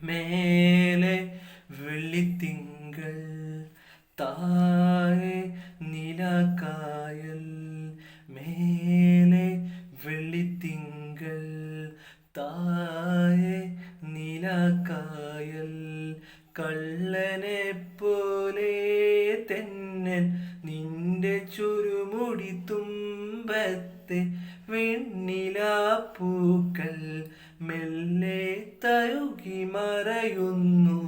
മേലെ വെള്ളിത്തിങ്കൾ താഴെ നിലക്കായൽ. മേലെ വെള്ളിത്തിങ്കൾ താഴെ നിലക്കായൽ. കള്ളനെ പോലെ തെന്നൽ നിന്റെ ചുരുമുടി തുമ്പത്തെ വെണ്ണിലാപ്പൂക്കൾ മെല്ലെ തഴുകി മറയുന്നു.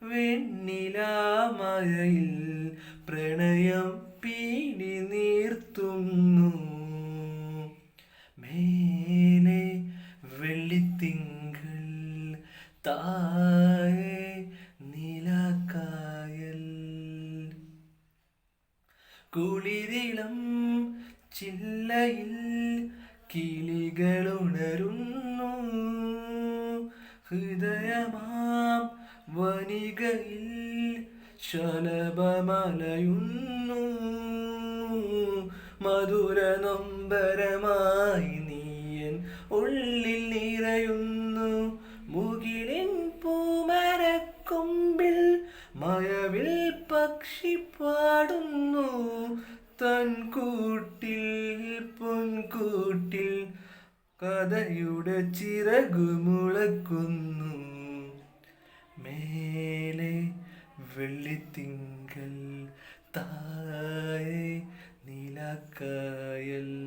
വെണ്ണിലാമഴയിൽ പ്രണയം പീലി നീർത്തുന്നു. മേലെ വെള്ളിത്തിങ്കൾ താഴെ നിലക്കായൽ. കുളിരിളം ചില്ലയിൽ കിളികളുണരുന്നു. ഹൃദയമാം വനികയിൽ ശലഭമലയുന്നു. മധുര നൊമ്പരമായി നീയൻ ഉള്ളിൽ നിറയുന്നു. മുകിലിൻ പൂമരക്കൊമ്പിൽ മഴവിൽ പക്ഷി പാടുന്നു. തൻ കൂട്ടിൽ പൊൻകൂട്ടിൽ കഥയുടെ ചിറകു മുളക്കുന്നു. മേലെ വെള്ളിത്തിങ്കൾ താഴെ നിലക്കായൽ.